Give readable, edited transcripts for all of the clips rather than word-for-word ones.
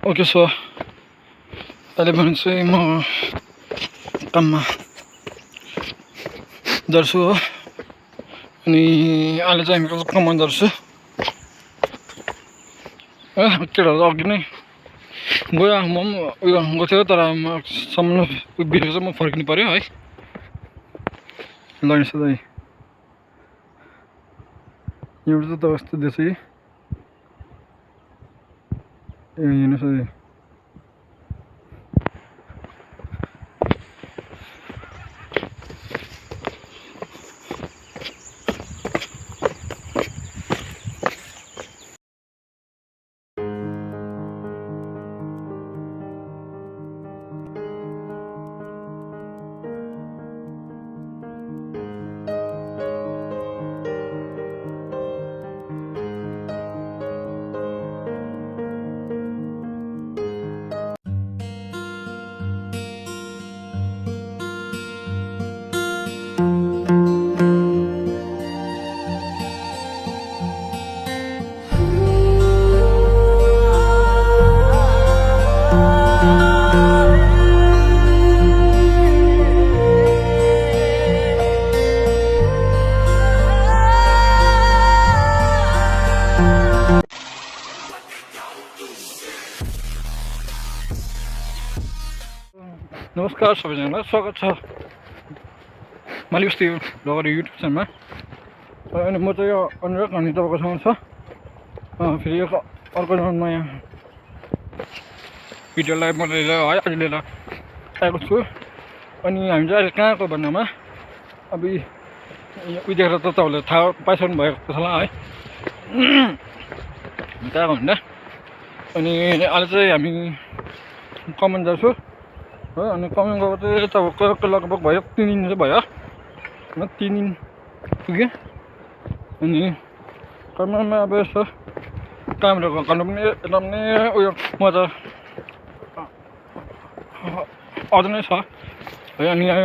Okay so अहिले भने चाहिँ म काममा जान्छु हो अनि अहिले चाहिँ हामी कममा जान्छु केटाहरू अघि नै गयो म पनि उयो गएको थियो तर सम्म बितेको चाहिँ म फर्किनु पऱ्यो है ल सधैँ एउटा त कस्तो देश है हेर्नुहोस् है नमस्कार सबैजनालाई स्वागत छ मालिबस्ती ब्लगर युट्युब च्यानलमा अनि म चाहिँ यो अनुराग अनि तपाईँको सँग छ फेरि यो अर्को नयाँ भिडियोलाई म लिएर है अहिले लिएर आएको छु अनि हामी चाहिँ अहिले कहाँको भन्दामा अब उयो देखेर त तपाईँहरूले थाहा पाइसक्नु भएको छ होला है कहाँको भन्दा अनि अहिले चाहिँ हामी कमान जान्छौँ हो अनि कमान गएको चाहिँ तपाईँको लगभग भयो 3 दिन चाहिँ भयो 3 दिन पुग्यो अनि कमानमा अब यसो कामहरू गर्नु पनि एकदम नै उयो मजा अझ नै छ है अनि यो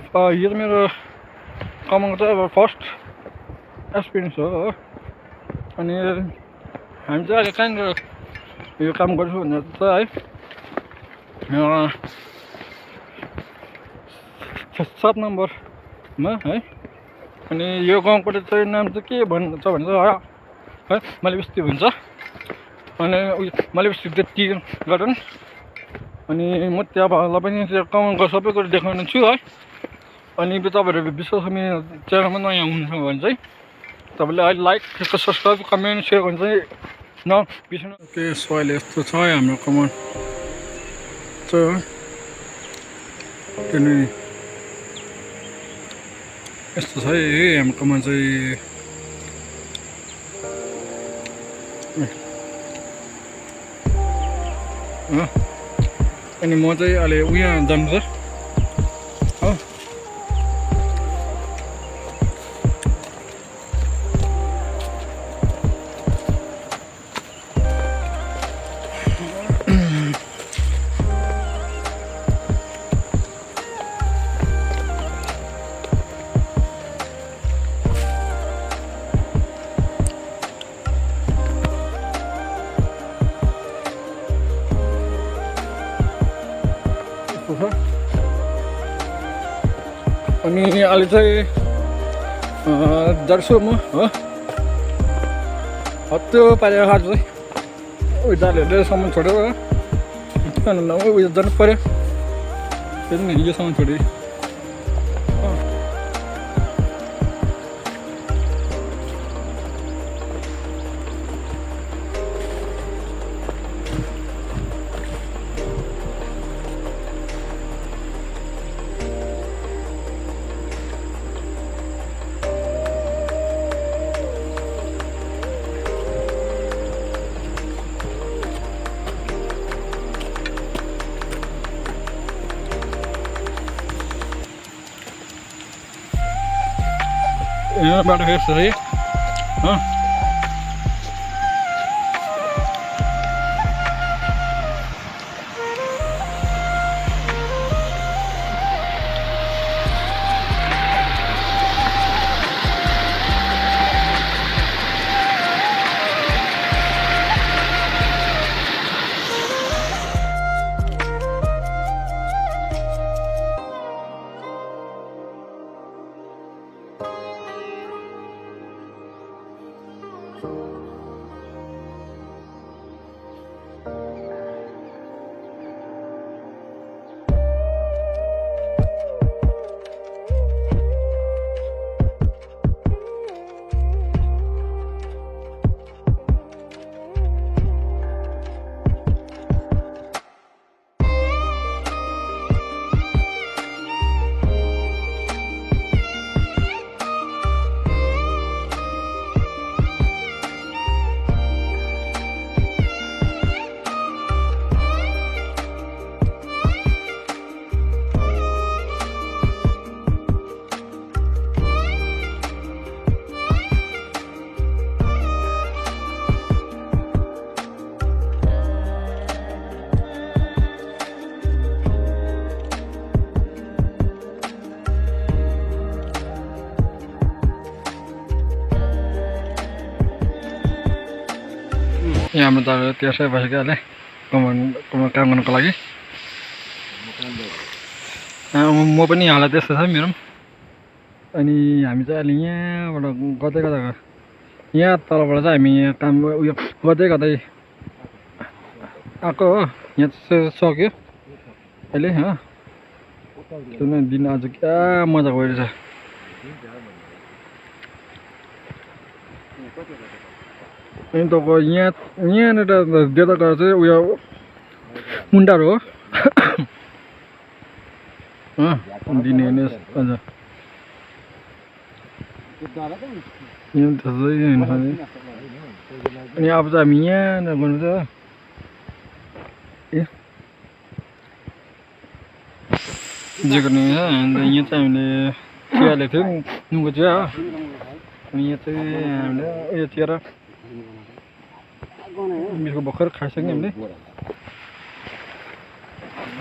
चाहिँ मेरो कमानको चाहिँ अब फर्स्ट एक्सपिरियन्स हो अनि हामी चाहिँ अहिले कहाँनिर यो काम गर्छु भन्दा चाहिँ है 7 नम्बरमा है अनि यो गाउँको चाहिँ नाम चाहिँ के भन्छ भन्छ है मालिबस्ती भन्छ अनि उयो मालिबस्ती टी गार्डन अनि म त्यहाँलाई पनि त्यो कमानको सबै कुरो देखाउने छु है अनि तपाईँहरू विश्वास मेरो च्यानलमा नयाँ हुनुहुन्छ भने चाहिँ तपाईँले अहिले लाइक सब्सक्राइब कमेन्ट सेयर गर्नु चाहिँ नबिर्सनु के सो अहिले यस्तो छ हाम्रो कमान किनभने यस्तो छ है हाम्रो कमान चाहिँ अनि म चाहिँ अहिले उयो जान्छ हो अनि अहिले चाहिँ जान्छु म हो हत्यो पारेको आज चाहिँ उयो दालेहरूले सामान छोडेर उयो जानु पऱ्यो त्यही पनि यो सामान छोडेँ बाटो हेर्छ है यहाँ हाम्रो दादा त्यसै भइसक्यो अहिले कमान काम गर्नुको लागि म पनि हालत त्यस्तो छ मेरो अनि हामी चाहिँ अहिले यहाँबाट गर्दै गर्दा यहाँ तलबाट चाहिँ हामी यहाँ काम उयो गर्दै गर्दै आएको हो यहाँ चाहिँ सक्यो अहिले हो दिन आज क्या मजा गइरहेछ अनि तपाईँको यहाँनिर देख्दा गएर चाहिँ उयो मुन्टाहरू हो दिने हजुर अनि अब चाहिँ हामी यहाँनिर गर्नु छ ए जे गर्ने अन्त यहाँ चाहिँ हामीले चिया ल्याएको थियौँ नुनको चिया हो अनि यहाँ चाहिँ हामीले उयो चिया र मिठो भर्खर खाइसक्यो हामीले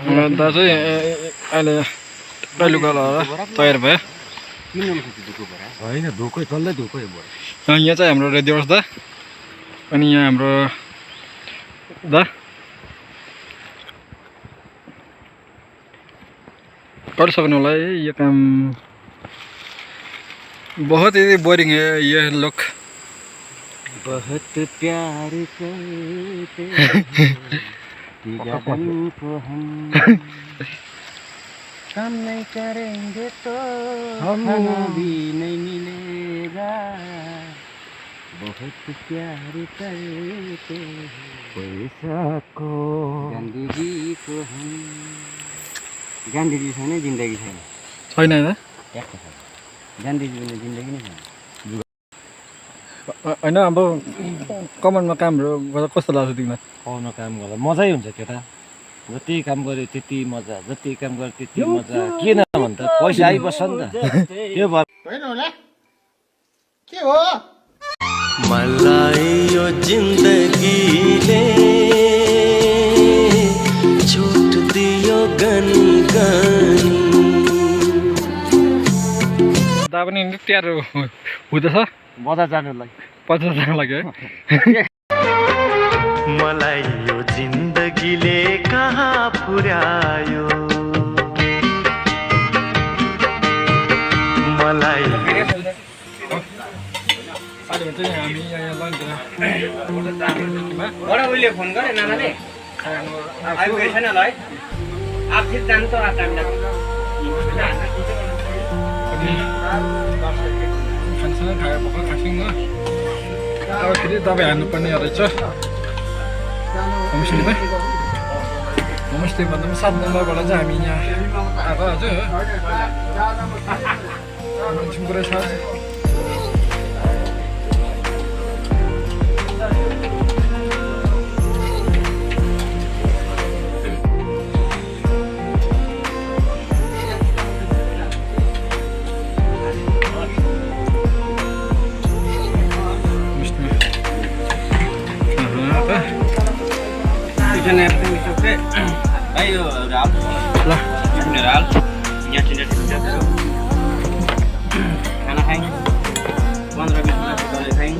अन्त चाहिँ अहिले लुगा लगाएर तयार भयो होइन धोकै चल्दै धोकै यहाँ चाहिँ हाम्रो रेडियोस दा अनि यहाँ हाम्रो दा गरिसक्नु होला है यो काम बहुत ही बोरिंग है ये लोग बहुत प्यार करते को हम काम नहीं करेंगे तो खाना भी नहीं मिलेगा बहुत प्यार करते पैसा को गांधी जी को हम गांधी जी छैन जिन्दगी छैन छैन हैन गांधी जी बिना जिन्दगी नै छैन हैन अब कमानमा कामहरु गर्दा कस्तो लाग्छ तिमीलाई कमानमा काम गर्दा मजै हुन्छ केटा जति काम गरे त्यति मजा जति काम गरे त्यति मजा किन भन्छ पैसा आइबस्छ नि त त्यो होइन होला के हो मलाई यो जिन्दगीले छुट दियो गनी गनी दा पनि तयार हुँदैछ बजार जानुलाई बजार जानु लाग्यो है मलाई यो जिन्दगीले कहाँ पुर्यायो मलाई हामी यहाँ बडा उहिले फोन गरे नानाले आइपुगेको छैन ल है आप फिर जानु त खानसँग खाएर भर्खर खाइसक्यौँ हो अब फेरि दबाई हाल्नुपर्ने रहेछ होमस्टेमा होमस्टे भन्दा पनि 7 नम्बरबाट चाहिँ हामी यहाँ आएको हजुर कुरा छ Ayo, Ral. Lah, Ral. Nhà trên đây thì Hana Khanh. 15 minit rồi Khanh.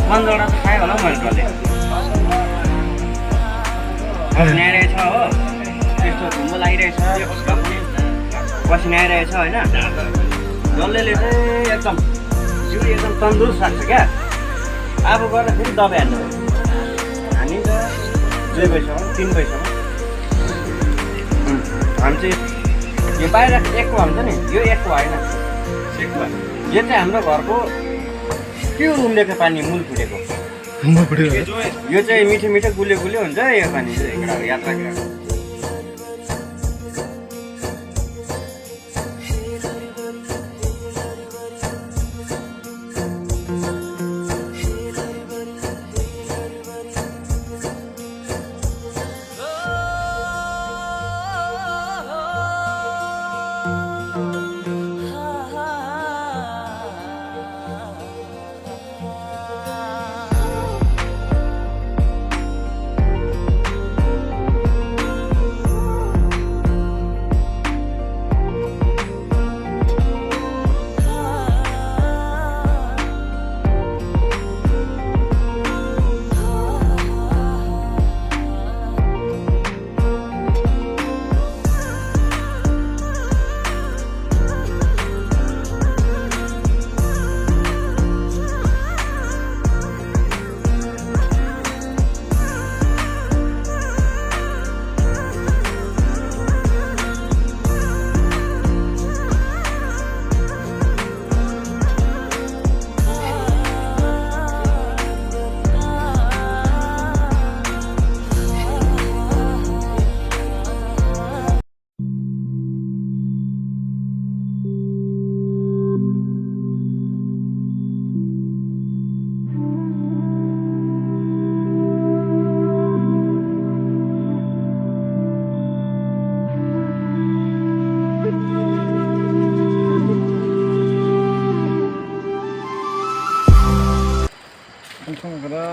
15 टा खायो होला मैले गरे। पसिना आइरहेछ हो। त्यस्तो घुम्न लागिरहेछ। पसिना आइरहेछ हैन। जसले चाहिँ एकदम जिउ एकदम तन्दुरुस्त राख्छ क्या आफू गरेर फेरि दबाई हान्नु हामी त 2 बजीसम्म 3 बजीसम्म हामी चाहिँ यो बाहिर एकको हुन्छ नि यो एकको होइन सेकको यो चाहिँ हाम्रो घरको त्यो उम्लेको पानी मूल फुटेको यो चाहिँ मिठो मिठो गुलियो गुलियो हुन्छ यो पानी चाहिँ केटाको यात्रा केटाको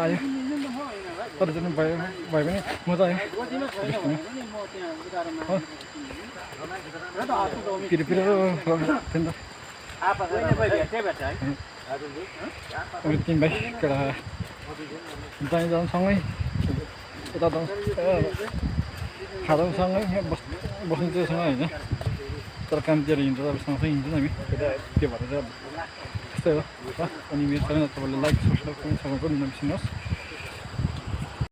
आयो कतिजना भयो भने मजा आयो पिरो पिरो थियो नि त 3 भाइ केटा दाइ जाउँसँगै यता खाँदासँगै बस्नु चाहिँ सँगै होइन तर कामतिर हिँड्छ अब सँगसँगै हिँड्छ हामी त्यो भएर चाहिँ अब त्यस्तै हो अनि मेरो च्यानल तपाईँले लाइक सब्सक्राइब पनि सँगै गर्नु नबिर्सिनुहोस्